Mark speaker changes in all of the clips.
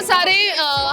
Speaker 1: बहुत सारे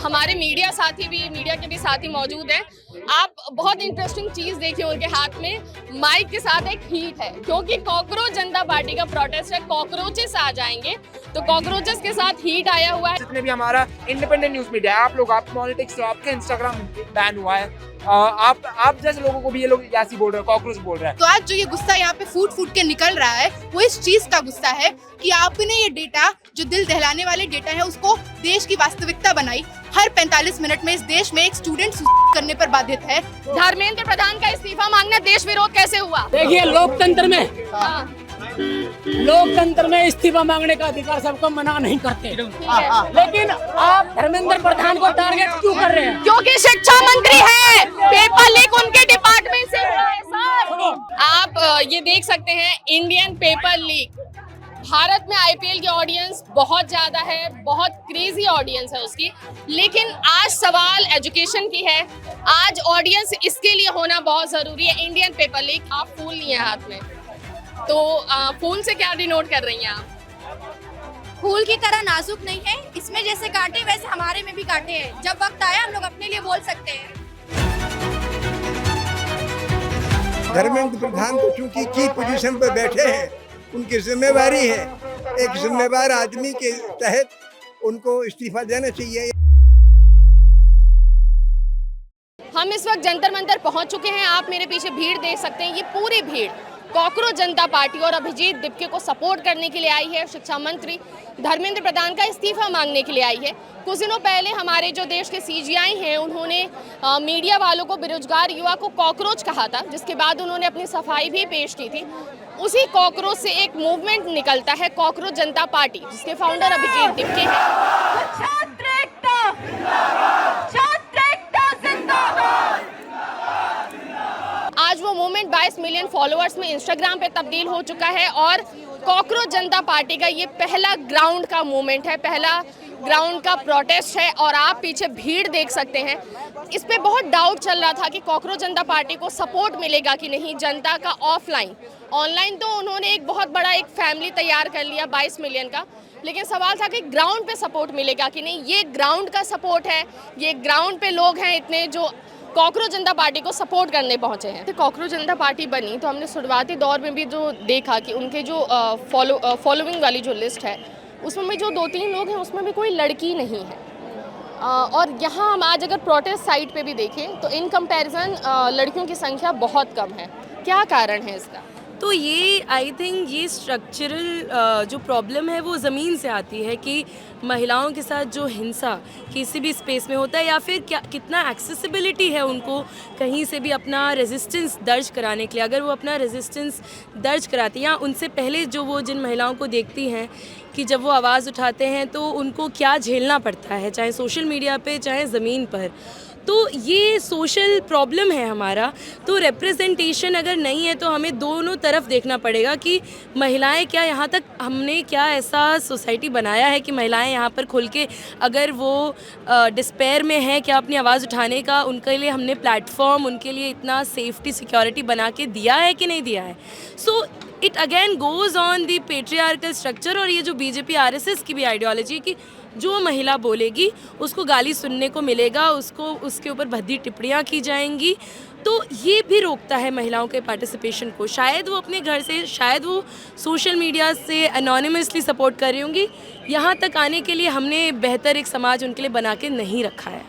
Speaker 1: हमारे मीडिया के भी साथी मौजूद हैं। आप बहुत इंटरेस्टिंग चीज देखिए, उनके हाथ में माइक के साथ एक हीट है, क्योंकि कॉकरोच जनता पार्टी का प्रोटेस्ट है। कॉकरोचेस आ जाएंगे, तो कॉकरोचेस के साथ हीट आया हुआ है।
Speaker 2: जितने भी हमारा इंडिपेंडेंट न्यूज मीडिया है, आप लोग, आप पॉलिटिक्स, तो आपके इंस्टाग्राम बैन हुआ है। आप जैसे लोगों को भी ये लोग ऐसी बोल रहे हैं, कॉकरोच बोल रहे हैं।
Speaker 3: तो आज जो ये गुस्सा यहाँ पे फूट फूट के निकल रहा है, वो इस चीज का गुस्सा है कि आपने ये डेटा, जो दिल दहलाने वाले डेटा है, उसको देश की वास्तविकता बनाई। हर 45 मिनट में इस देश में एक स्टूडेंट करने पर बाधित है।
Speaker 1: धर्मेंद्र प्रधान का इस्तीफा मांगना देश विरोध कैसे हुआ?
Speaker 4: देखिए, लोकतंत्र में इस्तीफा मांगने का अधिकार सबको मना नहीं करते, लेकिन आप धर्मेंद्र प्रधान को टारगेट क्यों कर रहे हैं?
Speaker 1: क्योंकि शिक्षा मंत्री है, पेपर लीक उनके डिपार्टमेंट से हुआ है सर। आप ये देख सकते हैं, इंडियन पेपर लीक। भारत में आईपीएल की ऑडियंस बहुत ज्यादा है, बहुत क्रेजी ऑडियंस है उसकी, लेकिन आज सवाल एजुकेशन की है। आज ऑडियंस इसके लिए होना बहुत जरूरी है। इंडियन पेपर लीक, आप फूल लिए हैं हाथ में, तो फूल से क्या डिनोट कर रही हैं आप?
Speaker 5: फूल की तरह नाजुक नहीं है, इसमें जैसे कांटे वैसे हमारे में भी कांटे हैं। जब वक्त आया हम लोग अपने लिए बोल सकते हैं।
Speaker 6: धर्मेंद्र प्रधान तो चूंकि की पोजीशन पर बैठे हैं, उनकी जिम्मेवारी है, एक जिम्मेवार आदमी के तहत उनको इस्तीफा देना चाहिए।
Speaker 1: हम इस वक्त जंतर मंतर पहुंच चुके हैं। आप मेरे पीछे भीड़ देख सकते हैं। ये पूरी भीड़ कॉकरोच जनता पार्टी और अभिजीत दिपके को सपोर्ट करने के लिए आई है। शिक्षा मंत्री धर्मेंद्र प्रधान का इस्तीफा मांगने के लिए आई है। कुछ दिनों पहले हमारे जो देश के सीजीआई हैं, उन्होंने मीडिया वालों को, बेरोजगार युवा को कॉकरोच कहा था, जिसके बाद उन्होंने अपनी सफाई भी पेश की थी। उसी कॉकरोच से एक मूवमेंट निकलता है, कॉकरोच जनता पार्टी, जिसके फाउंडर अभिजीत दिपके हैं। आज वो मूवमेंट 22 मिलियन फॉलोअर्स में इंस्टाग्राम पे तब्दील हो चुका है और कॉकरोच जनता पार्टी का ये पहला ग्राउंड का मूवमेंट है, पहला ग्राउंड का प्रोटेस्ट है। और आप पीछे भीड़ देख सकते हैं। इस पे बहुत डाउट चल रहा था कि कॉकरोच जनता पार्टी को सपोर्ट मिलेगा कि नहीं जनता का ऑफलाइन। ऑनलाइन तो उन्होंने एक बहुत बड़ा एक फैमिली तैयार कर लिया 22 मिलियन का, लेकिन सवाल था कि ग्राउंड पे सपोर्ट मिलेगा कि नहीं। ये ग्राउंड का सपोर्ट है, ये ग्राउंड पे लोग हैं इतने जो कॉकरोच जनता पार्टी को सपोर्ट करने पहुंचे हैं। कॉकरोच जनता पार्टी बनी तो हमने शुरुआती दौर में भी जो देखा कि उनके जो फॉलोइंग वाली जो लिस्ट है, उसमें भी जो 2-3 लोग हैं, उसमें भी कोई लड़की नहीं है। और यहाँ हम आज अगर प्रोटेस्ट साइट पे भी देखें तो इन कंपैरिजन लड़कियों की संख्या बहुत कम है। क्या कारण है इसका?
Speaker 7: तो ये आई थिंक ये स्ट्रक्चरल जो प्रॉब्लम है वो ज़मीन से आती है कि महिलाओं के साथ जो हिंसा किसी भी स्पेस में होता है, या फिर क्या कितना एक्सेसिबिलिटी है उनको कहीं से भी अपना रेजिस्टेंस दर्ज कराने के लिए। अगर वो अपना रेजिस्टेंस दर्ज कराती हैं, या उनसे पहले जो वो जिन महिलाओं को देखती हैं कि जब वो आवाज़ उठाते हैं तो उनको क्या झेलना पड़ता है, चाहे सोशल मीडिया पे चाहे ज़मीन पर, तो ये सोशल प्रॉब्लम है हमारा। तो रिप्रेजेंटेशन अगर नहीं है तो हमें दोनों तरफ देखना पड़ेगा कि महिलाएं क्या, यहाँ तक हमने क्या ऐसा सोसाइटी बनाया है कि महिलाएं यहाँ पर खुल के, अगर वो डिस्पेयर में हैं क्या अपनी आवाज़ उठाने का, उनके लिए हमने प्लेटफॉर्म, उनके लिए इतना सेफ्टी सिक्योरिटी बना के दिया है कि नहीं दिया है। So it again goes on the patriarchal structure. और ये जो बीजेपी आरएसएस की भी आइडियोलॉजी है कि जो महिला बोलेगी उसको गाली सुनने को मिलेगा, उसको उसके ऊपर भद्दी टिप्पणियाँ की जाएंगी, तो ये भी रोकता है महिलाओं के पार्टिसिपेशन को। शायद वो अपने घर से, शायद वो सोशल मीडिया से एनोनिमसली सपोर्ट कर रही होंगी, यहाँ तक आने के लिए हमने बेहतर एक समाज उनके लिए बना के नहीं रखा है।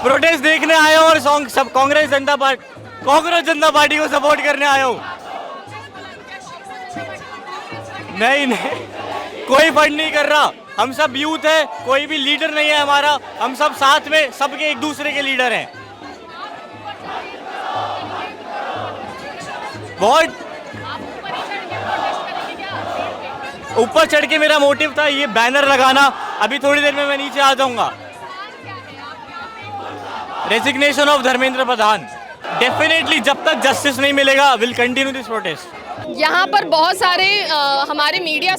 Speaker 8: प्रोटेस्ट देखने आए हो और सॉन्ग सब कॉकरोच जनता पार्टी को सपोर्ट करने आए हो? नहीं, कोई फंड नहीं कर रहा। हम सब यूथ है, कोई भी लीडर नहीं है हमारा। हम सब साथ में, सबके एक दूसरे के लीडर हैं। बहुत ऊपर चढ़ के मेरा मोटिव था ये बैनर लगाना। अभी थोड़ी देर में मैं नीचे आ जाऊंगा। Resignation of Dharmendra Pradhan. Definitely जब तक जस्टिस नहीं मिलेगा, विल कंटिन्यू दिस प्रोटेस्ट।
Speaker 1: यहाँ पर बहुत सारे हमारे मीडिया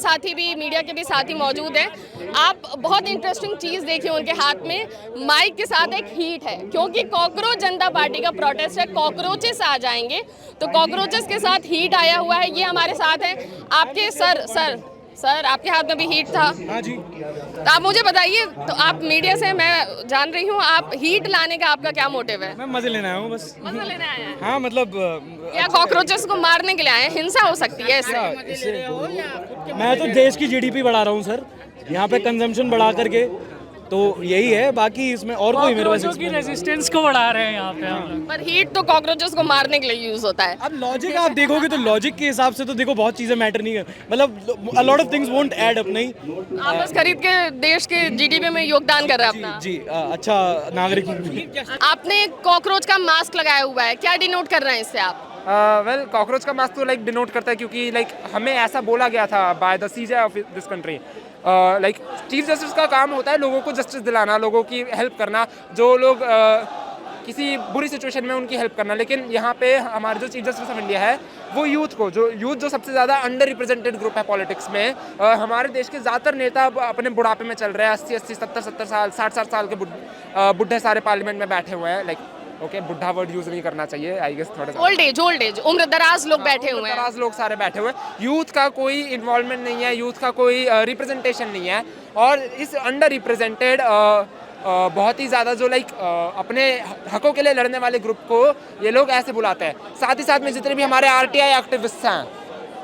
Speaker 1: के भी साथी मौजूद हैं। आप बहुत इंटरेस्टिंग चीज़ देखिए, उनके हाथ में माइक के साथ एक हीट है, क्योंकि कॉकरोच जनता पार्टी का प्रोटेस्ट है। कॉकरोचेस आ जाएंगे, तो कॉकरोचेस के साथ हीट आया हुआ है। ये हमारे साथ हैं आपके सर सर आपके हाथ में भी हीट था।
Speaker 9: हाँ जी।
Speaker 1: तो आप मुझे बताइए, तो आप मीडिया से मैं जान रही हूँ, आप हीट लाने का आपका क्या मोटिव है?
Speaker 9: मैं मजे लेने आया हूँ बस।
Speaker 1: मजा लेने आए हैं?
Speaker 9: हाँ मतलब
Speaker 1: या कॉकरोचेस को मारने के लिए आए हैं? हिंसा हो सकती है इससे।
Speaker 9: मैं तो देश की जीडीपी बढ़ा रहा हूँ सर, यहाँ पे कंजम्पशन बढ़ा करके, तो यही है, बाकी इसमें और कोई मेरे पास
Speaker 4: की रेजिस्टेंस को बढ़ा रहे हैं यहाँ पे हम लोग।
Speaker 1: पर हीट तो कॉकरोचेस को मारने के लिए यूज होता है।
Speaker 9: अब लॉजिक आप देखोगे तो लॉजिक के हिसाब से तो देखो बहुत चीजें मैटर नहीं है, मतलब a lot of things won't add up. नहीं
Speaker 1: आप बस खरीद के देश के जीडीपी में योगदान कर रहे हैं अपना।
Speaker 9: जी अच्छा नागरिक।
Speaker 1: आपने कॉकरोच का मास्क लगाया हुआ है, क्या डिनोट कर रहे हैं इससे आप?
Speaker 2: वेल कॉकरोच का मास्क तो लाइक डिनोट करता है, क्योंकि लाइक हमें ऐसा बोला गया था by the CJ of this country, like chief justice का काम होता है लोगों को जस्टिस दिलाना, लोगों की हेल्प करना, जो लोग किसी बुरी सिचुएशन में उनकी हेल्प करना। लेकिन यहाँ पे हमारे जो चीफ जस्टिस ऑफ इंडिया है वो यूथ जो सबसे ज़्यादा अंडर रिप्रेजेंटेड ग्रुप है पॉलिटिक्स में। हमारे देश के ज़्यादातर नेता अपने बुढ़ापे में चल रहे हैं, 80 70 साल 60 साल के बुढ़े सारे पार्लियामेंट में बैठे हुए हैं। लाइक ओके, बुढ़ा वर्ड यूज नहीं करना चाहिए आई गेस, थोड़ा सा
Speaker 1: ओल्ड एज उम्र दराज लोग बैठे हुए हैं।
Speaker 2: दराज लोग सारे बैठे हुए हैं। यूथ का कोई इन्वॉल्वमेंट नहीं है, यूथ का कोई रिप्रेजेंटेशन नहीं है, और इस अंडर रिप्रेजेंटेड बहुत ही ज़्यादा जो लाइक अपने हकों के लिए लड़ने वाले ग्रुप को ये लोग ऐसे बुलाते हैं। साथ ही साथ में जितने भी हमारे आरटीआई एक्टिविस्ट हैं,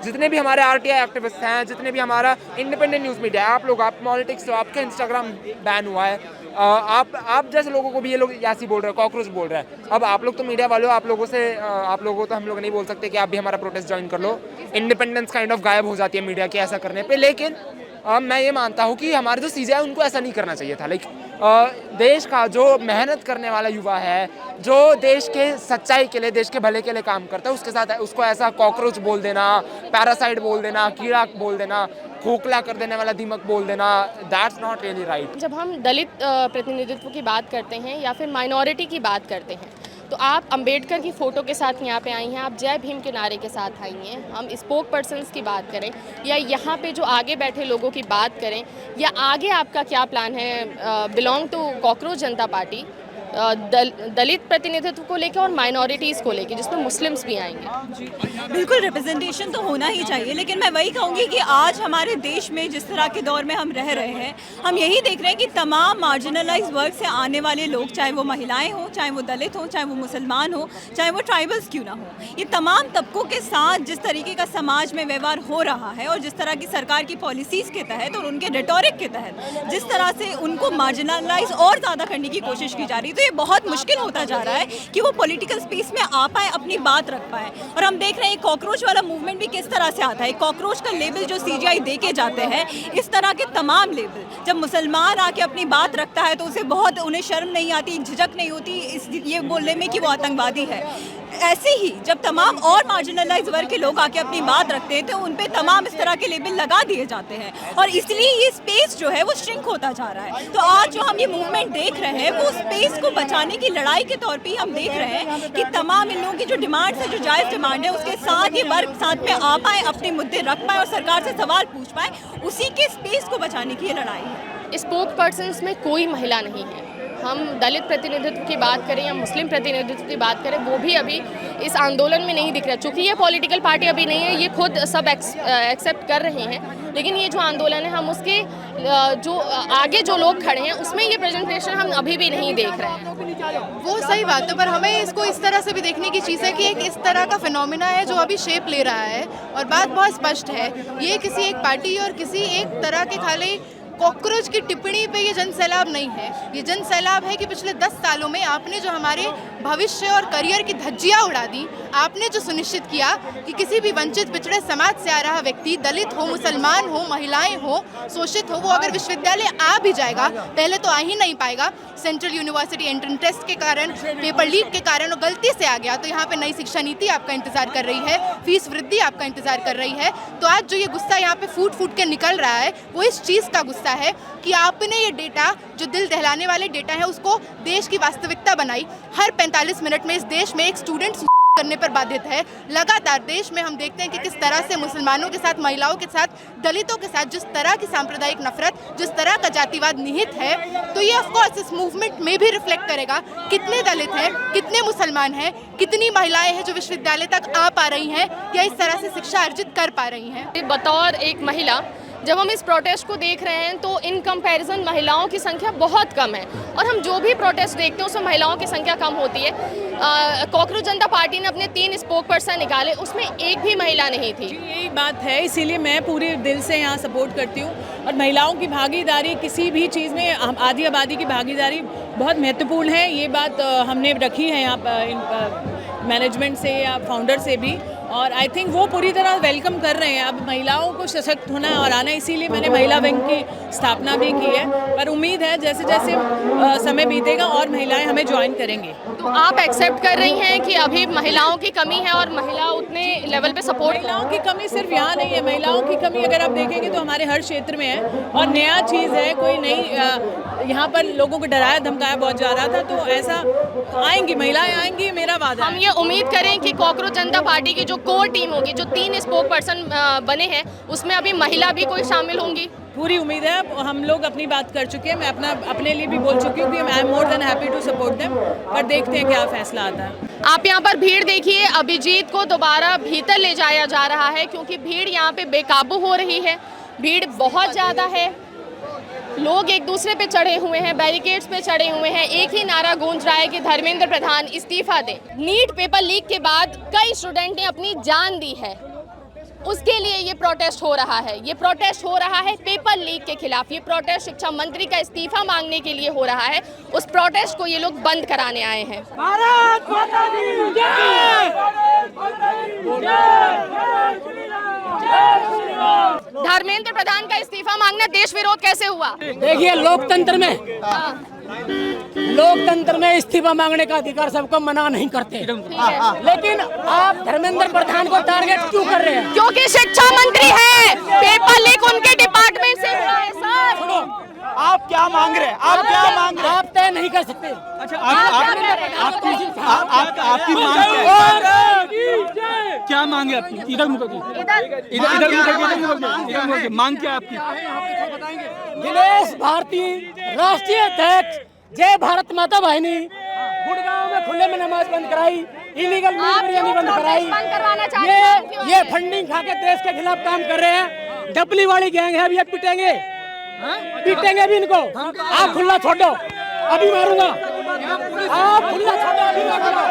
Speaker 2: जितने भी हमारा इंडिपेंडेंट न्यूज़ मीडिया है, आप पॉलिटिक्स, तो आपका इंस्टाग्राम बैन हुआ है। आप जैसे लोगों को भी ये लोग यासी बोल रहे हैं, कॉकरोच बोल रहे हैं। अब आप लोग तो मीडिया वाले हो, आप लोगों को तो हम लोग नहीं बोल सकते कि आप भी हमारा प्रोटेस्ट ज्वाइन कर लो। इंडिपेंडेंस काइंड ऑफ गायब हो जाती है मीडिया के ऐसा करने पे। लेकिन मैं ये मानता हूँ कि हमारे जो सीजे है उनको ऐसा नहीं करना चाहिए था। लाइक देश का जो मेहनत करने वाला युवा है, जो देश के सच्चाई के लिए, देश के भले के लिए काम करता है, उसके साथ उसको ऐसा कॉकरोच बोल देना, पैरासाइट बोल देना, कीड़ा बोल देना, खोखला कर देने वाला दीमक बोल देना, दैट्स नॉट रियली राइट।
Speaker 1: जब हम दलित प्रतिनिधित्व की बात करते हैं या फिर माइनॉरिटी की बात करते हैं, तो आप अंबेडकर की फ़ोटो के साथ यहाँ पे आई हैं, आप जय भीम के नारे के साथ आई हैं। हम स्पोक पर्सन्स की बात करें या यहाँ पे जो आगे बैठे लोगों की बात करें, या आगे आपका क्या प्लान है? Belong to cockroach Janata party, दलित प्रतिनिधित्व को लेकर और माइनॉरिटीज़ को लेकर, जिसमें मुस्लिम्स भी आएंगे।
Speaker 10: बिल्कुल रिप्रेजेंटेशन तो होना ही चाहिए, लेकिन मैं वही कहूँगी कि आज हमारे देश में जिस तरह के दौर में हम रह रहे हैं, हम यही देख रहे हैं कि तमाम मार्जिनलाइज वर्ग से आने वाले लोग, चाहे वो महिलाएं हों, चाहे वो दलित हों, चाहे वो मुसलमान हों, चाहे वो ट्राइबल्स क्यों ना हो, ये तमाम तबकों के साथ जिस तरीके का समाज में व्यवहार हो रहा है और जिस तरह की सरकार की पॉलिसीज़ के तहत और उनके रेटोरिक के तहत जिस तरह से उनको मार्जिनलाइज और ज़्यादा करने की कोशिश की जा रही है, तो ये बहुत मुश्किल होता जा रहा है कि वो पॉलिटिकल स्पेस में आ पाए, अपनी बात रख पाए। और हम देख रहे हैं कॉकरोच वाला मूवमेंट भी किस तरह से आता है। कॉकरोच का लेबल जो सीजीआई दे के जाते हैं, इस तरह के तमाम लेबल, जब मुसलमान आके अपनी बात रखता है तो उसे बहुत, उन्हें शर्म नहीं आती, झिझक नहीं होती ये बोलने में कि वो आतंकवादी है। ऐसे ही जब तमाम और मार्जिनलाइज वर्ग के लोग आके अपनी बात रखते हैं तो उन पे तमाम इस तरह के लेबल लगा दिए जाते हैं, और इसलिए ये स्पेस जो है वो श्रिंक होता जा रहा है। तो आज जो हम ये मूवमेंट देख रहे हैं वो स्पेस को बचाने की लड़ाई के तौर पे हम देख रहे हैं कि तमाम इन लोगों की जो डिमांड्स है, जो जायज़ डिमांड है, उसके साथ ये वर्ग साथ में आ पाए, अपने मुद्दे रख पाए और सरकार से सवाल पूछ पाए, उसी के स्पेस को बचाने की ये लड़ाई है।
Speaker 1: स्पोक पर्सन्स में कोई महिला नहीं है। हम दलित प्रतिनिधित्व की बात करें या मुस्लिम प्रतिनिधित्व की बात करें, वो भी अभी इस आंदोलन में नहीं दिख रहा। चूँकि ये पॉलिटिकल पार्टी अभी नहीं है, ये खुद सब एक्सेप्ट कर रहे हैं, लेकिन ये जो आंदोलन है, हम उसके जो आगे जो लोग खड़े हैं उसमें ये प्रेजेंटेशन हम अभी भी नहीं देख रहे हैं।
Speaker 3: वो सही बात है, पर हमें इसको इस तरह से भी देखने की चीज़ है कि एक इस तरह का फिनोमिना है जो अभी शेप ले रहा है, और बात बहुत स्पष्ट है, ये किसी एक पार्टी और किसी एक तरह के खाली कॉकरोच की टिप्पणी पे ये जन सैलाब नहीं है। ये जन सैलाब है कि पिछले 10 सालों में आपने जो हमारे भविष्य और करियर की धज्जियाँ उड़ा दी, आपने जो सुनिश्चित किया कि किसी भी वंचित पिछड़े समाज से आ रहा व्यक्ति, दलित हो, मुसलमान हो, महिलाएं हो, शोषित हो, वो अगर विश्वविद्यालय आ भी जाएगा, पहले तो आ ही नहीं पाएगा। सेंट्रल यूनिवर्सिटी एंट्रेंस टेस्ट के कारण, पेपर लीक के कारण वो गलती से आ गया, तो यहाँ पे नई शिक्षा नीति आपका इंतजार कर रही है, फीस वृद्धि आपका इंतजार कर रही है। तो आज जो ये गुस्सा यहाँ पे फूट फूट के निकल रहा है, वो इस चीज़ का गुस्सा है कि आपने ये डेटा, जो दिल दहलाने वाले डेटा है, उसको देश की वास्तविकता बनाई। हर 45 मिनट में इस देश में एक स्टूडेंट करने पर बाधित है। लगातार देश में हम देखते हैं कि किस तरह से मुसलमानों के साथ, महिलाओं के साथ, दलितों के साथ जिस तरह की सांप्रदायिक नफरत, जिस तरह का जातिवाद निहित है, तो ये ऑफकोर्स इस मूवमेंट में भी रिफ्लेक्ट करेगा। कितने दलित हैं, कितने मुसलमान हैं, कितनी महिलाएं हैं जो विश्वविद्यालय तक आ पा रही हैं या इस तरह से शिक्षा अर्जित कर पा रही हैं।
Speaker 1: बतौर एक महिला जब हम इस प्रोटेस्ट को देख रहे हैं तो इन कंपैरिजन महिलाओं की संख्या बहुत कम है, और हम जो भी प्रोटेस्ट देखते हैं उसमें महिलाओं की संख्या कम होती है। कॉकरोच जनता पार्टी ने अपने 3 स्पोक पर्सन निकाले, उसमें एक भी महिला नहीं थी।
Speaker 10: यही बात है, इसीलिए मैं पूरे दिल से यहाँ सपोर्ट करती हूँ। और महिलाओं की भागीदारी किसी भी चीज़ में, आधी आबादी की भागीदारी बहुत महत्वपूर्ण है। ये बात हमने रखी है यहाँ पर मैनेजमेंट से या फाउंडर से भी, और आई थिंक वो पूरी तरह वेलकम कर रहे हैं। अब महिलाओं को सशक्त होना और आना, इसीलिए मैंने महिला विंग की स्थापना भी की है। पर उम्मीद है जैसे जैसे समय बीतेगा और महिलाएं हमें ज्वाइन करेंगी।
Speaker 1: तो आप एक्सेप्ट कर रही हैं कि अभी महिलाओं की कमी है और महिला उतने लेवल पे सपोर्ट?
Speaker 10: महिलाओं की कमी सिर्फ यहाँ नहीं है, महिलाओं की कमी अगर आप देखेंगे तो हमारे हर क्षेत्र में है, और नया चीज़ है, कोई नई यहाँ पर लोगों को डराया धमकाया बहुत जा रहा था, तो ऐसा आएंगी, महिलाएं आएंगी, मेरा वादा है।
Speaker 1: हम ये उम्मीद करें कि कॉकरोच जनता पार्टी की जो कोर टीम होगी, जो 3 स्पोक पर्सन बने हैं, उसमें अभी महिला भी कोई शामिल होंगी?
Speaker 10: पूरी उम्मीद है। हम लोग अपनी बात कर चुके हैं, मैं अपने लिए भी बोल चुकी हूँ कि I am more than happy to support them, पर देखते हैं क्या फैसला आता है।
Speaker 1: आप यहाँ पर भीड़ देखिए, अभिजीत को दोबारा भीतर ले जाया जा रहा है क्योंकि भीड़ यहाँ पे बेकाबू हो रही है। भीड़ बहुत ज़्यादा है, लोग एक दूसरे पे चढ़े हुए हैं, बैरिकेड्स पे चढ़े हुए हैं। एक ही नारा गूंज रहा है कि धर्मेंद्र प्रधान इस्तीफा दें। नीट पेपर लीक के बाद कई स्टूडेंट ने अपनी जान दी है, उसके लिए ये प्रोटेस्ट हो रहा है। ये प्रोटेस्ट हो रहा है पेपर लीक के खिलाफ। ये प्रोटेस्ट शिक्षा मंत्री का इस्तीफा मांगने के लिए हो रहा है। उस प्रोटेस्ट को ये लोग बंद कराने आए हैं।
Speaker 4: भारत माता की जय!
Speaker 1: धर्मेंद्र प्रधान का इस्तीफा मांगना देश विरोध कैसे हुआ?
Speaker 4: देखिए, लोकतंत्र में इस्तीफा मांगने का अधिकार सबको मना नहीं करते, लेकिन आप धर्मेंद्र प्रधान को टारगेट क्यों कर रहे हैं?
Speaker 1: क्योंकि शिक्षा मंत्री है, पेपर लीक उनके डिपार्टमेंट से हुआ है सर।
Speaker 8: आप क्या मांग रहे हैं? आप क्या मांग रहे हैं?
Speaker 4: आप तय नहीं कर सकते।
Speaker 8: अच्छा, आपकी मांग क्या मांग है आपकी? इधर मांग क्या आपकी?
Speaker 4: दिनेश भारती राष्ट्रीय अध्यक्ष जय भारत माता वाहिनी गुड़गांव में खुले में नमाज बंद कराई, इलीगल मीट बिरयानी बंद कराई। ये फंडिंग खा के देश के खिलाफ काम कर रहे हैं। डबली वाली गैंग है, अभी पीटेंगे भी इनको। आप खुला छोड़ो, अभी मारूंगा। आप खुला छोड़ो, अभी मारूंगा।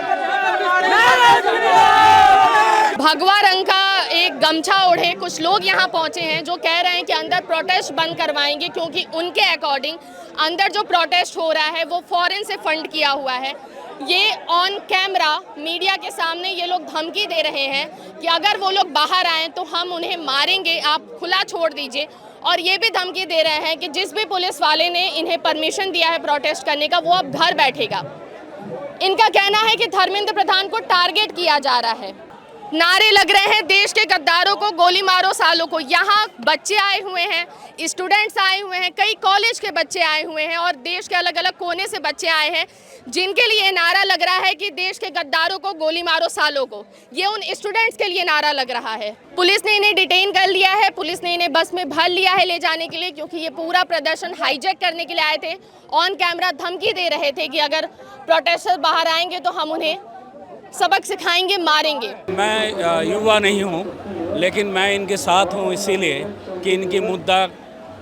Speaker 1: भगवा रंग का एक गमछा ओढ़े कुछ लोग यहाँ पहुँचे हैं जो कह रहे हैं कि अंदर प्रोटेस्ट बंद करवाएंगे, क्योंकि उनके अकॉर्डिंग अंदर जो प्रोटेस्ट हो रहा है वो फॉरेन से फंड किया हुआ है। ये ऑन कैमरा मीडिया के सामने ये लोग धमकी दे रहे हैं कि अगर वो लोग बाहर आएँ तो हम उन्हें मारेंगे, आप खुला छोड़ दीजिए। और ये भी धमकी दे रहे हैं कि जिस भी पुलिस वाले ने इन्हें परमिशन दिया है प्रोटेस्ट करने का, वो अब घर बैठेगा। इनका कहना है कि धर्मेंद्र प्रधान को टारगेट किया जा रहा है। नारे लग रहे हैं देश के गद्दारों को गोली मारो सालों को। यहाँ बच्चे आए हुए हैं, स्टूडेंट्स आए हुए हैं, कई कॉलेज के बच्चे आए हुए हैं और देश के अलग अलग कोने से बच्चे आए हैं, जिनके लिए नारा लग रहा है कि देश के गद्दारों को गोली मारो सालों को। ये उन स्टूडेंट्स के लिए नारा लग रहा है। पुलिस ने इन्हें डिटेन कर लिया है, पुलिस ने इन्हें बस में भर लिया है ले जाने के लिए, क्योंकि ये पूरा प्रदर्शन हाईजैक करने के लिए आए थे। ऑन कैमरा धमकी दे रहे थे कि अगर प्रोटेस्टर बाहर आएंगे तो हम उन्हें सबक सिखाएंगे, मारेंगे।
Speaker 11: मैं युवा नहीं हूँ, लेकिन मैं इनके साथ हूँ इसीलिए कि इनकी मुद्दा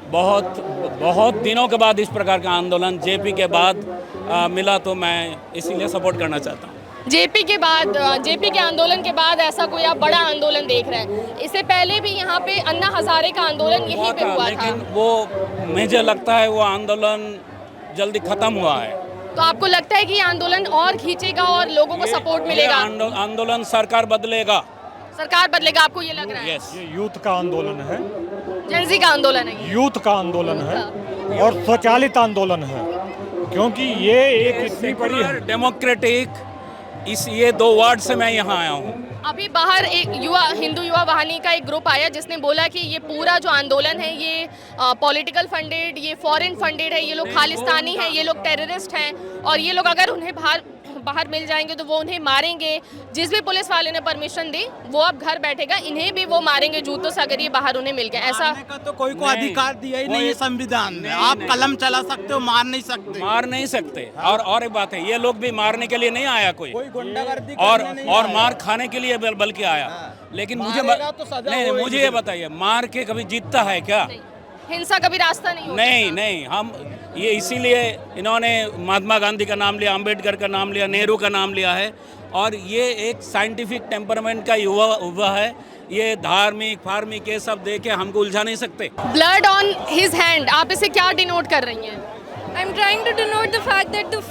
Speaker 11: बहुत दिनों के बाद इस प्रकार का आंदोलन जेपी के बाद मिला, तो मैं इसीलिए सपोर्ट करना चाहता हूँ।
Speaker 1: जेपी के आंदोलन के बाद ऐसा कोई आप बड़ा आंदोलन देख रहे हैं? इससे पहले भी यहाँ पे अन्ना हजारे का आंदोलन यहीं पे हुआ था,
Speaker 11: लेकिन वो मुझे लगता है वो आंदोलन जल्दी खत्म हुआ है।
Speaker 1: तो आपको लगता है कि ये आंदोलन और खींचेगा और लोगों को सपोर्ट मिलेगा?
Speaker 11: आंदोलन सरकार बदलेगा,
Speaker 1: आपको ये लग रहा है?
Speaker 11: यस,
Speaker 12: ये यूथ का आंदोलन है,
Speaker 1: जेनजी का आंदोलन है,
Speaker 12: यूथ का आंदोलन है और स्वचालित आंदोलन है, क्योंकि ये एक इतनी बड़ी
Speaker 11: डेमोक्रेटिक ये 2 वर्ड से मैं यहाँ आया हूँ।
Speaker 1: अभी बाहर एक हिंदू युवा वाहिनी का एक ग्रुप आया जिसने बोला कि ये पूरा जो आंदोलन है ये पॉलिटिकल फंडेड, ये फॉरेन फंडेड है, ये लोग खालिस्तानी हैं, ये लोग टेररिस्ट हैं और ये लोग अगर उन्हें बाहर बाहर मिल जाएंगे तो वो उन्हें मारेंगे। जिस भी पुलिस वाले ने परमिशन दी वो अब घर बैठेगा, इन्हें भी वो मारेंगे जूतों से अगर ये बाहर उन्हें मिल गया। ऐसा
Speaker 13: का तो कोई को अधिकार दिया ही नहीं है संविधान ने। आप कलम चला सकते हो, मार नहीं सकते।
Speaker 11: मार नहीं सकते। और एक बात है, ये लोग भी मारने के लिए नहीं आया कोई
Speaker 13: गुंडागर्दी
Speaker 11: और मार खाने के लिए बल्कि आया। लेकिन मुझे ये बताइए, मार के कभी जीतता है क्या?
Speaker 1: हिंसा कभी रास्ता नहीं होता।
Speaker 11: नहीं, हम ये इसीलिए इन्होंने महात्मा गांधी का नाम लिया, अंबेडकर का नाम लिया, नेहरू का नाम लिया है। और ये एक साइंटिफिक टेम्परामेंट का युवा है। ये धार्मिक फार्मिक ये सब देख के हमको उलझा नहीं सकते।
Speaker 1: ब्लड ऑन हिज हैंड, आप इसे क्या डिनोट कर रही हैं?
Speaker 5: I am trying to denote the fact that the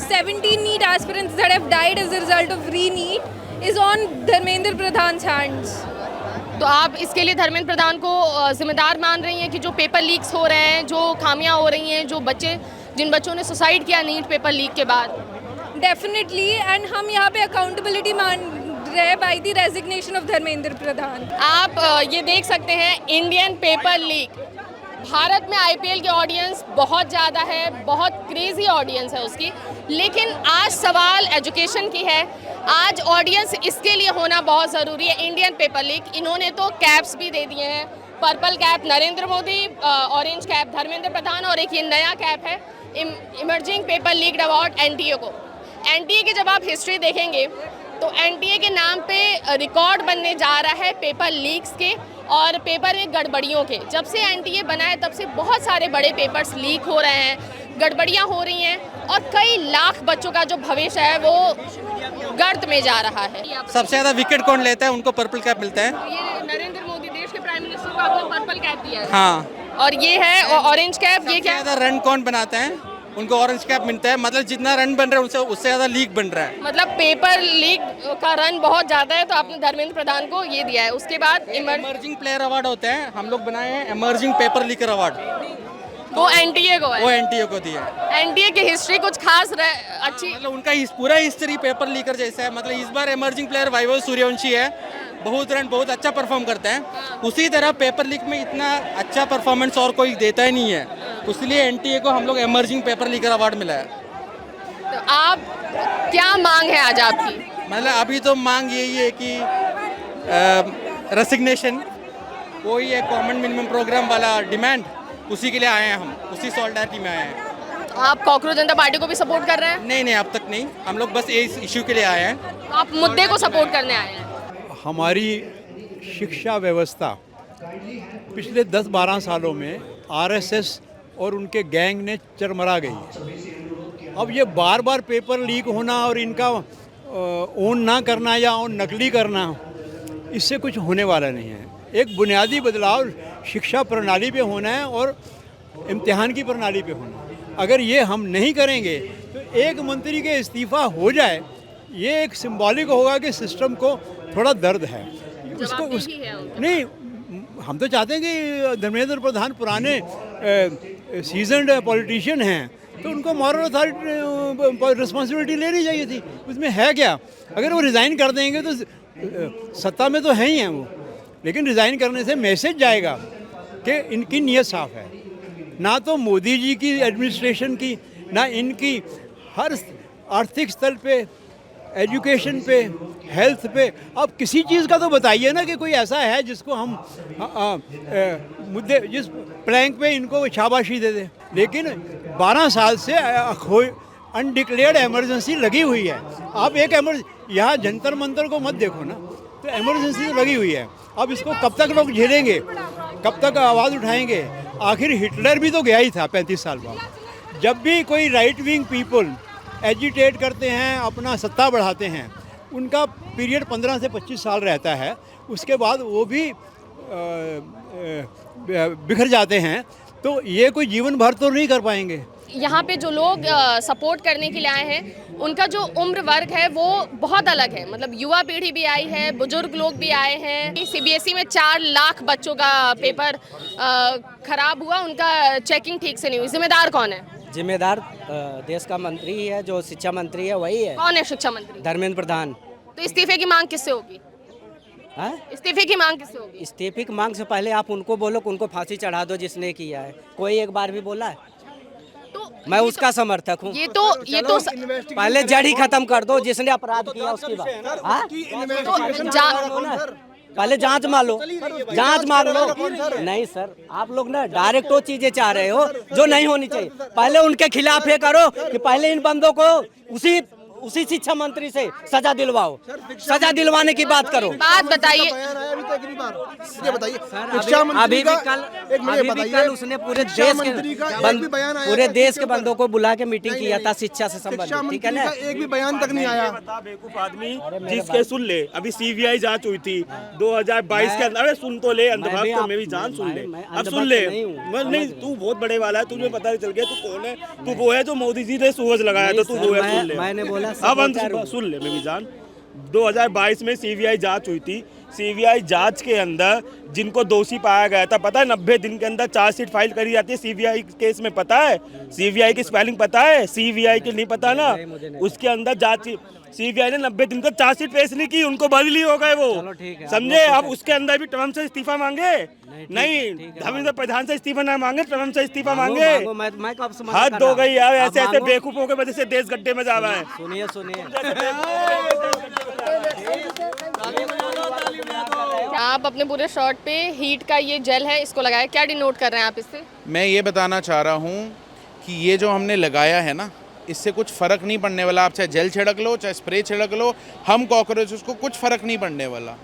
Speaker 5: 17 NEET aspirants that have died as a result of re-NEET is on Dharmendra Pradhan hands.
Speaker 1: तो आप इसके लिए धर्मेंद्र प्रधान को जिम्मेदार मान रही हैं कि जो पेपर लीक्स हो रहे हैं, जो खामियां हो रही हैं, जो जिन बच्चों ने सुसाइड किया नीट पेपर लीक के बाद?
Speaker 5: डेफिनेटली, एंड हम यहाँ पे अकाउंटेबिलिटी मान रहे हैं by the resignation of Dharmendra Pradhan.
Speaker 1: आप ये देख सकते हैं इंडियन पेपर लीक। भारत में आईपीएल की ऑडियंस बहुत ज़्यादा है, बहुत क्रेजी ऑडियंस है उसकी, लेकिन आज सवाल एजुकेशन की है। आज ऑडियंस इसके लिए होना बहुत ज़रूरी है। इंडियन पेपर लीक, इन्होंने तो कैप्स भी दे दिए हैं। Purple cap Narendra Modi, orange cap Dharmendra Pradhan, और एक ये नया कैप है emerging paper leak award NTA को। एनटीए की जब आप हिस्ट्री देखेंगे तो एनटीए के नाम पे रिकॉर्ड बनने जा रहा है पेपर लीक्स के और पेपर में गड़बड़ियों के। जब से एनटीए बना है तब से बहुत सारे बड़े पेपर्स लीक हो रहे हैं, गड़बड़ियां हो रही हैं और कई लाख बच्चों का जो भविष्य है वो गर्त में जा रहा है।
Speaker 13: सबसे ज्यादा विकेट कौन लेता है? उनको पर्पल कैप मिलता है।
Speaker 1: ये नरेंद्र मोदी देश के प्राइम मिनिस्टर को आपने पर्पल कैप दिया है।
Speaker 13: हाँ,
Speaker 1: और ये है ऑरेंज कैप। ये क्या?
Speaker 13: ज्यादा रन कौन बनाता है? उनको ऑरेंज कैप मिलता है। मतलब जितना रन बन रहा है उससे ज्यादा लीक बन रहा है।
Speaker 1: मतलब पेपर लीक का रन बहुत ज्यादा है तो आपने धर्मेंद्र प्रधान को ये दिया है। उसके बाद
Speaker 13: इमर्जिंग प्लेयर अवार्ड होता है, हम लोग बनाए हैं इमर्जिंग पेपर लीकर अवार्ड।
Speaker 1: वो एनटीए को है।
Speaker 13: वो एनटीए को दिया है।
Speaker 1: एनटीए की हिस्ट्री कुछ खास अच्छी,
Speaker 13: मतलब उनका पूरा हिस्ट्री पेपर लीकर जैसा है। मतलब इस बार इमर्जिंग प्लेयर वैभव सूर्यवंशी है, बहुत अच्छा परफॉर्म करता है। उसी तरह पेपर लीक में इतना अच्छा परफॉर्मेंस और कोई देता ही नहीं है, इसलिए एनटीए को हम लोग इमर्जिंग पेपर लीकर अवार्ड मिला है।
Speaker 1: तो आप क्या मांग है आज आपकी?
Speaker 13: मतलब अभी तो मांग यही है कि रेसिग्नेशन, कोई एक कॉमन मिनिमम प्रोग्राम वाला डिमांड, उसी के लिए आए हैं हम, उसी सॉलिडारिटी में आए हैं।
Speaker 1: आप कॉकरोच जनता पार्टी को भी सपोर्ट कर रहे हैं?
Speaker 13: नहीं, अब तक नहीं, हम लोग बस इस इश्यू के लिए आए हैं।
Speaker 1: आप मुद्दे को सपोर्ट करने आए हैं?
Speaker 14: हमारी शिक्षा व्यवस्था पिछले 10-12 सालों में आरएसएस और उनके गैंग ने चरमरा गई। अब ये बार बार पेपर लीक होना और इनका ओन ना करना या ओन नकली करना, इससे कुछ होने वाला नहीं है। एक बुनियादी बदलाव शिक्षा प्रणाली पे होना है और इम्तिहान की प्रणाली पे होना है। अगर ये हम नहीं करेंगे तो एक मंत्री के इस्तीफ़ा हो जाए, ये एक सिंबॉलिक होगा कि सिस्टम को थोड़ा दर्द है। नहीं, हम तो चाहते हैं कि धर्मेंद्र प्रधान पुराने सीजन्ड पॉलिटिशियन हैं, तो उनको मॉरल अथॉरिटी रिस्पॉन्सिबिलिटी लेनी चाहिए थी। उसमें है क्या? अगर वो रिज़ाइन कर देंगे तो सत्ता में तो है ही हैं वो, लेकिन रिज़ाइन करने से मैसेज जाएगा कि इनकी नीयत साफ़ है। ना तो मोदी जी की एडमिनिस्ट्रेशन की, ना इनकी, हर आर्थिक स्तर पे, एजुकेशन पे, हेल्थ पे, अब किसी चीज़ का तो बताइए ना कि कोई ऐसा है जिसको हम मुद्दे, जिस प्लैंक पे इनको शाबाशी दे दे। लेकिन 12 साल से अनडिक्लेयर्ड इमरजेंसी लगी हुई है। आप एक यहाँ जंतर मंतर को मत देखो ना, तो इमरजेंसी तो लगी हुई है। अब इसको कब तक लोग झेलेंगे, कब तक आवाज़ उठाएंगे? आखिर हिटलर भी तो गया ही था 35 साल बाद। जब भी कोई राइट विंग पीपल एजिटेट करते हैं, अपना सत्ता बढ़ाते हैं, उनका पीरियड 15 से 25 साल रहता है, उसके बाद वो भी बिखर जाते हैं। तो ये कोई जीवन भर तो नहीं कर पाएंगे।
Speaker 1: यहाँ पे जो लोग सपोर्ट करने के लिए आए हैं, उनका जो उम्र वर्ग है वो बहुत अलग है। मतलब युवा पीढ़ी भी आई है, बुजुर्ग लोग भी आए हैं। सीबीएसई में 4 लाख बच्चों का पेपर खराब हुआ, उनका चेकिंग ठीक से नहीं हुई। जिम्मेदार कौन है?
Speaker 15: जिम्मेदार देश का मंत्री ही है, जो शिक्षा मंत्री है वही है।
Speaker 1: कौन है शिक्षा मंत्री?
Speaker 15: धर्मेंद्र प्रधान।
Speaker 1: तो इस्तीफे की मांग किससे होगी? इस्तीफे की मांग किससे होगी?
Speaker 15: इस्तीफे की मांग से पहले आप उनको बोलो कि उनको फांसी चढ़ा दो जिसने किया है। कोई एक बार भी बोला है?
Speaker 1: तो
Speaker 15: मैं उसका समर्थक हूँ।
Speaker 1: ये तो
Speaker 15: पहले जड़ ही खत्म कर दो, जिसने अपराध किया उसके बाद। हाँ? पहले जांच मार लो, जांच मार लो। नहीं सर, आप लोग ना डायरेक्ट वो चीजें चाह रहे हो जो नहीं होनी चाहिए। पहले उनके खिलाफ ये करो कि पहले इन बंदों को उसी शिक्षा मंत्री से सजा दिलवाओ, सजा दिलवाने की बात करो।
Speaker 1: बात बताइए,
Speaker 15: अभी भी कल उसने पूरे देश के बंदों को बुला के मीटिंग किया था शिक्षा से संबंधित, ठीक है ना?
Speaker 16: एक भी बयान तक नहीं आया।
Speaker 11: बेवकूफ आदमी जिसके सुन ले, अभी सीबीआई जांच हुई थी 2022 के अंदर। अरे सुन तो ले, अंधभाग तो मैं भी जान सुन ले, अब सुन ले। नहीं, तू बहुत बड़े वाला है, तुझे पता चल गया तू कौन है। तू वो है जो मोदी जी ने सूरज लगाया था, तू वो है, सुन ले। मैंने बोला अब सुन ले, मैं भी जान। 2022 में सीबीआई जांच हुई थी। सीबीआई जांच के अंदर जिनको दोषी पाया गया था, पता है 90 दिन के अंदर चार्जशीट फाइल करी जाती है सीबीआई केस में, पता है? सीबीआई की स्पेलिंग पता है? सीबीआई की नहीं पता ना? उसके अंदर जांच सीबीआई ने 90 दिन को चार्जशीट पेश नहीं की, उनको बदली हो गए वो, समझे? अब उसके अंदर भी ट्रम्प से इस्तीफा मांगे, नहीं धर्मेंद्र प्रधान से इस्तीफा ना मांगे, ट्रम्प से इस्तीफा मांगे। हद हो गई यार, ऐसे ऐसे बेवकूफों की वजह से देश गड्ढे में जा रहा है।
Speaker 15: सुनिए
Speaker 1: आप अपने पूरे शर्ट पे हीट का ये जेल है, इसको लगाया, क्या डिनोट कर रहे हैं आप इससे?
Speaker 17: मैं ये बताना चाह रहा हूँ कि ये जो हमने लगाया है ना, इससे कुछ फ़र्क नहीं पड़ने वाला। आप चाहे जेल छिड़क लो, चाहे स्प्रे छिड़क लो, हम कॉकरोचेस को कुछ फ़र्क नहीं पड़ने वाला।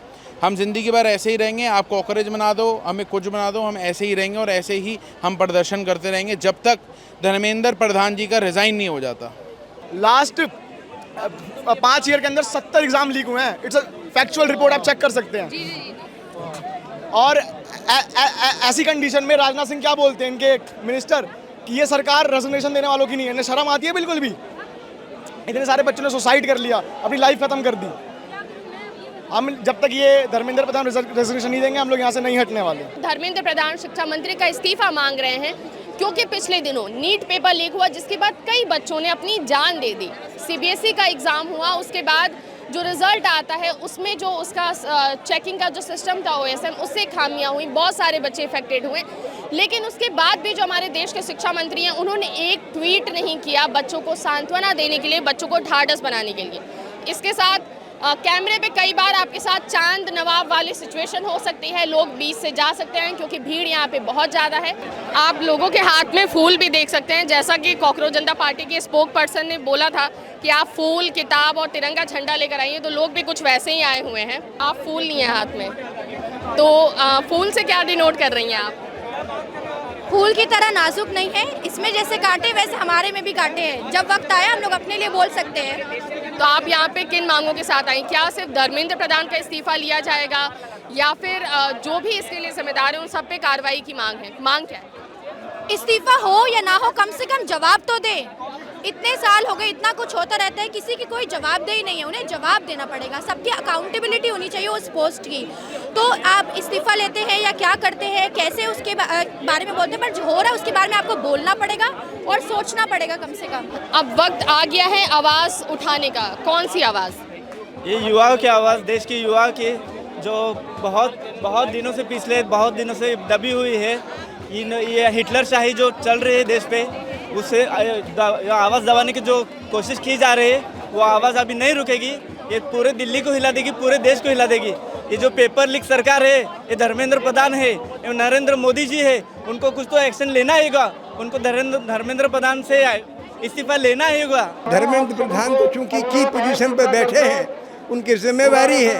Speaker 17: हम ज़िंदगी भर ऐसे ही रहेंगे। आप कॉकरोच बना दो, हमें कुछ बना दो, हम ऐसे ही रहेंगे और ऐसे ही हम प्रदर्शन करते रहेंगे जब तक धर्मेंद्र प्रधान जी का रिज़ाइन नहीं हो जाता।
Speaker 16: लास्ट 5 ईयर के अंदर 70 एग्जाम लीक हुए हैं। इट्स अ फैक्चुअल रिपोर्ट, आप चेक कर सकते हैं। और ऐसी कंडीशन में राजनाथ सिंह क्या बोलते हैं, इनके मिनिस्टर, कि ये सरकार रेजिग्नेशन देने वालों की नहीं है। इन्हें शर्म आती है बिल्कुल भी? इतने सारे बच्चों ने सुसाइड कर लिया, अपनी लाइफ खत्म कर दी। हम जब तक ये धर्मेंद्र प्रधान रेजिग्नेशन नहीं देंगे, हम लोग यहाँ से नहीं हटने वाले।
Speaker 1: धर्मेंद्र प्रधान शिक्षा मंत्री का इस्तीफा मांग रहे हैं क्योंकि पिछले दिनों नीट पेपर लीक हुआ, जिसके बाद कई बच्चों ने अपनी जान दे दी। सीबीएसई का एग्ज़ाम हुआ, उसके बाद जो रिज़ल्ट आता है उसमें जो उसका चेकिंग का जो सिस्टम था OSM, उससे खामियां हुई, बहुत सारे बच्चे इफेक्टेड हुए। लेकिन उसके बाद भी जो हमारे देश के शिक्षा मंत्री हैं, उन्होंने एक ट्वीट नहीं किया बच्चों को सांत्वना देने के लिए, बच्चों को ढाढ़स बनाने के लिए। इसके साथ कैमरे पे कई बार आपके साथ चांद नवाब वाली सिचुएशन हो सकती है, लोग बीच से जा सकते हैं क्योंकि भीड़ यहाँ पे बहुत ज़्यादा है। आप लोगों के हाथ में फूल भी देख सकते हैं, जैसा कि कॉकरोच जनता पार्टी के स्पोक पर्सन ने बोला था कि आप फूल, किताब और तिरंगा झंडा लेकर आइए, तो लोग भी कुछ वैसे ही आए हुए हैं। आप फूल नहीं है हाथ में, तो फूल से क्या डिनोट कर रही हैं आप?
Speaker 18: फूल की तरह नाजुक नहीं है, इसमें जैसे कांटे वैसे हमारे में भी कांटे हैं। जब वक्त आया हम लोग अपने लिए बोल सकते हैं।
Speaker 1: तो आप यहाँ पे किन मांगों के साथ आई? क्या सिर्फ धर्मेंद्र प्रधान का इस्तीफा लिया जाएगा या फिर जो भी इसके लिए जिम्मेदार है उन सब पे कार्रवाई की मांग है? मांग क्या है?
Speaker 18: इस्तीफा हो या ना हो, कम से कम जवाब तो दे। इतने साल हो गए, इतना कुछ होता रहता है, किसी की कोई जवाबदेही नहीं है, उन्हें जवाब देना पड़ेगा। सबकी अकाउंटेबिलिटी होनी चाहिए उस पोस्ट की। तो आप इस्तीफा लेते हैं या क्या करते हैं, कैसे उसके बारे में बोलते हैं, पर जो हो रहा है उसके बारे में आपको बोलना पड़ेगा और सोचना पड़ेगा कम से कम।
Speaker 1: अब वक्त आ गया है आवाज़ उठाने का। कौन सी आवाज़?
Speaker 8: ये युवाओं की आवाज़, देश के युवा की, जो बहुत दिनों से, पिछले बहुत दिनों से दबी हुई है। ये हिटलर शाही जो चल रही है देश पे, उससे आवाज़ दबाने की जो कोशिश की जा रही है, वो आवाज़ अभी नहीं रुकेगी। ये पूरे दिल्ली को हिला देगी, पूरे देश को हिला देगी। ये जो पेपर लीक सरकार है, ये धर्मेंद्र प्रधान है, ये नरेंद्र मोदी जी है, उनको कुछ तो एक्शन लेना होगा। उनको धर्मेंद्र प्रधान से इस्तीफा लेना होगा।
Speaker 6: धर्मेंद्र प्रधान को चूंकि की पोजीशन पर बैठे हैं, उनकी जिम्मेवारी है,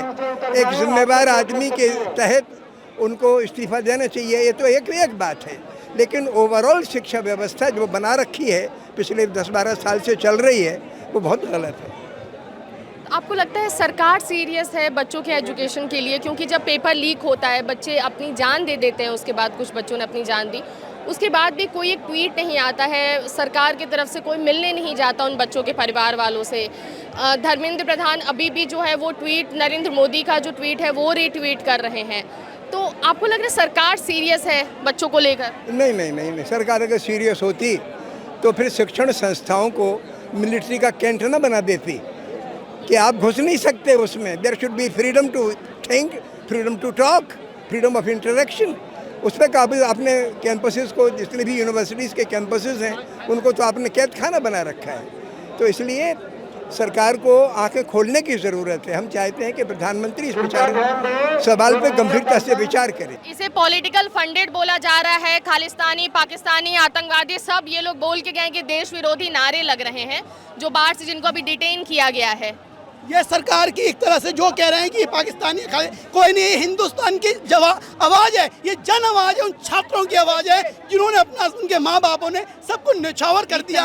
Speaker 6: एक जिम्मेवार आदमी के तहत उनको इस्तीफा देना चाहिए। ये तो एक बात है, लेकिन ओवरऑल शिक्षा व्यवस्था जो बना रखी है, पिछले 10-12 साल से चल रही है, वो बहुत गलत है।
Speaker 1: आपको लगता है सरकार सीरियस है बच्चों के एजुकेशन के लिए? क्योंकि जब पेपर लीक होता है, बच्चे अपनी जान दे देते हैं, उसके बाद कुछ बच्चों ने अपनी जान दी, उसके बाद भी कोई एक ट्वीट नहीं आता है, सरकार की तरफ से कोई मिलने नहीं जाता उन बच्चों के परिवार वालों से। धर्मेंद्र प्रधान अभी भी जो है वो ट्वीट, नरेंद्र मोदी का जो ट्वीट है वो रीट्वीट कर रहे हैं। तो आपको लग रहा है सरकार सीरियस है बच्चों को लेकर?
Speaker 6: नहीं, सरकार अगर सीरियस होती तो फिर शिक्षण संस्थाओं को मिलिट्री का कैंट ना बना देती कि आप घुस नहीं सकते उसमें। There should be freedom to think, freedom to talk, freedom of interaction. उस पर काबिज अपने कैंपसेस को, जितने भी यूनिवर्सिटीज़ के कैंपसेस हैं उनको तो आपने कैद खाना बना रखा है। तो इसलिए सरकार को आंखें खोलने की ज़रूरत है। हम चाहते हैं कि प्रधानमंत्री इस सवाल पर गंभीरता से विचार करें।
Speaker 1: इसे पॉलिटिकल फंडेड बोला जा रहा है, खालिस्तानी, पाकिस्तानी, आतंकवादी, सब ये लोग बोल के गए कि देश विरोधी नारे लग रहे हैं जो बाहर से जिनको अभी डिटेन किया गया है।
Speaker 19: ये सरकार की एक तरह से जो कह रहे हैं कि पाकिस्तानी कोई नहीं, हिंदुस्तान की आवाज़ है, ये जन आवाज़ है, उन छात्रों की आवाज़ है जिन्होंने अपना, उनके माँ बापों ने सबको निछावर कर दिया।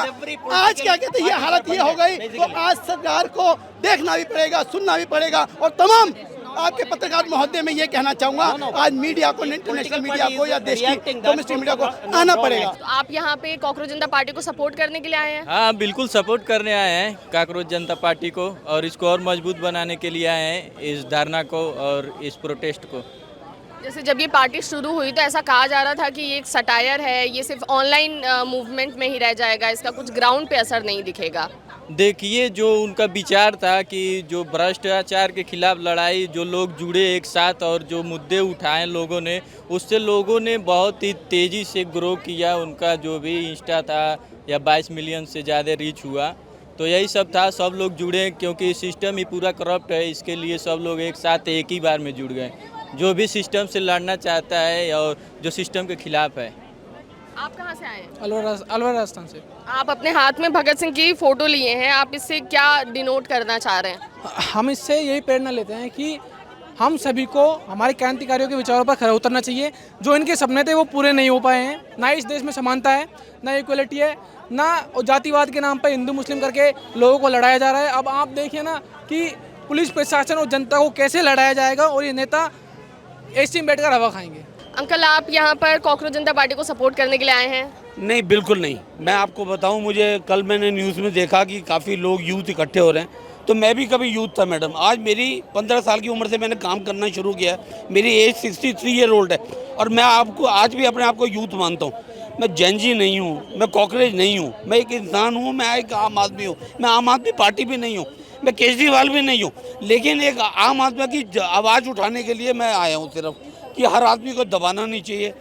Speaker 19: आज क्या कहते हैं, ये हालत ये हो गई, तो आज सरकार को देखना भी पड़ेगा, सुनना भी पड़ेगा। और तमाम आपके पत्रकार महोदय में ये कहना चाहूँगा, आज मीडिया को, इंटरनेशनल मीडिया को या देश की डोमेस्टिक मीडिया को आना पड़ेगा।
Speaker 1: तो आप यहाँ पे कॉकरोच जनता पार्टी को सपोर्ट करने के लिए आए हैं?
Speaker 20: हाँ, बिल्कुल सपोर्ट करने आए हैं कॉकरोच जनता पार्टी को, और इसको और मजबूत बनाने के लिए आए हैं, इस धरना को और इस प्रोटेस्ट को।
Speaker 1: जैसे जब ये पार्टी शुरू हुई तो ऐसा कहा जा रहा था कि ये एक सटायर है, ये सिर्फ ऑनलाइन मूवमेंट में ही रह जाएगा, इसका कुछ ग्राउंड पे असर नहीं दिखेगा।
Speaker 20: देखिए, जो उनका विचार था कि जो भ्रष्टाचार के खिलाफ लड़ाई, जो लोग जुड़े एक साथ और जो मुद्दे उठाए लोगों ने, उससे लोगों ने बहुत ही तेज़ी से ग्रो किया। उनका जो भी इंस्टा था या 22 मिलियन से ज़्यादा रीच हुआ, तो यही सब था। सब लोग जुड़े क्योंकि सिस्टम ही पूरा करप्ट है, इसके लिए सब लोग एक साथ एक ही बार में जुड़ गए, जो भी सिस्टम से लड़ना चाहता है और जो सिस्टम के खिलाफ है।
Speaker 1: आप कहाँ से आए हैं?
Speaker 21: अलवर राजस्थान से।
Speaker 1: आप अपने हाथ में भगत सिंह की फ़ोटो लिए हैं, आप इससे क्या डिनोट करना चाह रहे हैं?
Speaker 21: हम इससे यही प्रेरणा लेते हैं कि हम सभी को हमारे क्रांतिकारियों के विचारों पर खरा उतरना चाहिए। जो इनके सपने थे वो पूरे नहीं हो पाए हैं। ना इस देश में समानता है, ना इक्वलिटी है, ना जातिवाद के नाम पर हिंदू मुस्लिम करके लोगों को लड़ाया जा रहा है। अब आप देखिए ना कि पुलिस प्रशासन और जनता को कैसे लड़ाया जाएगा, और ये नेता एसी में बैठकर हवा खाएंगे।
Speaker 1: अंकल, आप यहाँ पर कॉकरोच जनता पार्टी को सपोर्ट करने के लिए आए हैं?
Speaker 22: नहीं, बिल्कुल नहीं। मैं आपको बताऊं, मुझे कल मैंने न्यूज़ में देखा कि काफ़ी लोग यूथ इकट्ठे हो रहे हैं, तो मैं भी कभी यूथ था मैडम। आज मेरी 15 साल की उम्र से मैंने काम करना शुरू किया है, मेरी एज 63 ईयर ओल्ड है, और मैं आपको आज भी अपने आप को यूथ मानता हूँ। मैं जेनजी नहीं हूँ, मैं कॉकरेज नहीं हूँ, मैं एक इंसान हूँ, मैं एक आम आदमी हूँ। मैं आम आदमी पार्टी भी नहीं हूँ, मैं केजरीवाल भी नहीं हूँ, लेकिन एक आम आदमी की आवाज़ उठाने के लिए मैं आया हूँ सिर्फ, कि हर आदमी को दबाना नहीं चाहिए।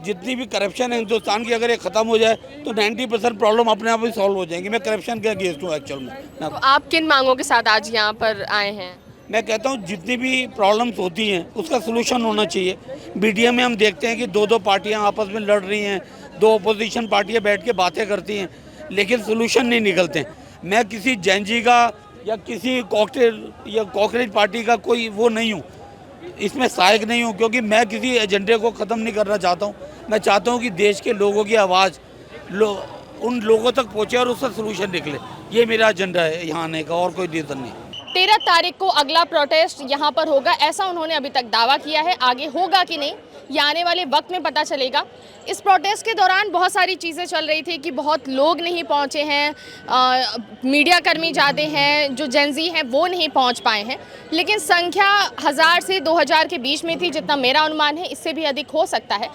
Speaker 22: जितनी भी करप्शन है हिंदुस्तान की, अगर ये ख़त्म हो जाए तो 90% प्रॉब्लम अपने आप ही सॉल्व हो जाएंगी। मैं करप्शन के अगेंस्ट हूँ एक्चुअल में।
Speaker 1: तो आप किन मांगों के साथ आज यहाँ पर आए हैं?
Speaker 22: मैं कहता हूँ जितनी भी प्रॉब्लम्स होती हैं उसका सलूशन होना चाहिए। मीडिया में हम देखते हैं कि दो पार्टियाँ आपस में लड़ रही हैं, 2 अपोजिशन पार्टियाँ बैठ के बातें करती हैं, लेकिन सलूशन नहीं निकलते। मैं किसी जेनजी का या किसी कॉकरेज पार्टी का कोई वो नहीं हूँ, इसमें सहायक नहीं हूँ, क्योंकि मैं किसी एजेंडे को ख़त्म नहीं करना चाहता हूँ। मैं चाहता हूँ कि देश के लोगों की आवाज़ उन लोगों तक पहुँचे और उसका सलूशन निकले। ये मेरा एजेंडा है यहाँ आने का, और कोई रीज़न नहीं।
Speaker 1: 13 तारीख को अगला प्रोटेस्ट यहाँ पर होगा, ऐसा उन्होंने अभी तक दावा किया है। आगे होगा कि नहीं, ये आने वाले वक्त में पता चलेगा। इस प्रोटेस्ट के दौरान बहुत सारी चीज़ें चल रही थी कि बहुत लोग नहीं पहुँचे हैं, मीडिया कर्मी ज़्यादा हैं, जो जेनजी हैं वो नहीं पहुँच पाए हैं, लेकिन संख्या 1000 से 2000 के बीच में थी, जितना मेरा अनुमान है। इससे भी अधिक हो सकता है।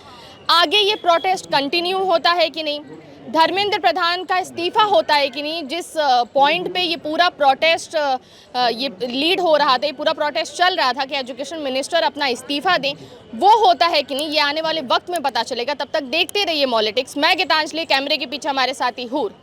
Speaker 1: आगे ये प्रोटेस्ट कंटिन्यू होता है कि नहीं, धर्मेंद्र प्रधान का इस्तीफ़ा होता है कि नहीं, जिस पॉइंट पे ये पूरा प्रोटेस्ट ये लीड हो रहा था, ये पूरा प्रोटेस्ट चल रहा था कि एजुकेशन मिनिस्टर अपना इस्तीफ़ा दें, वो होता है कि नहीं, ये आने वाले वक्त में पता चलेगा। तब तक देखते रहिए मॉलिटिक्स। मैं गीतांजलि, कैमरे के पीछे हमारे साथी हूर।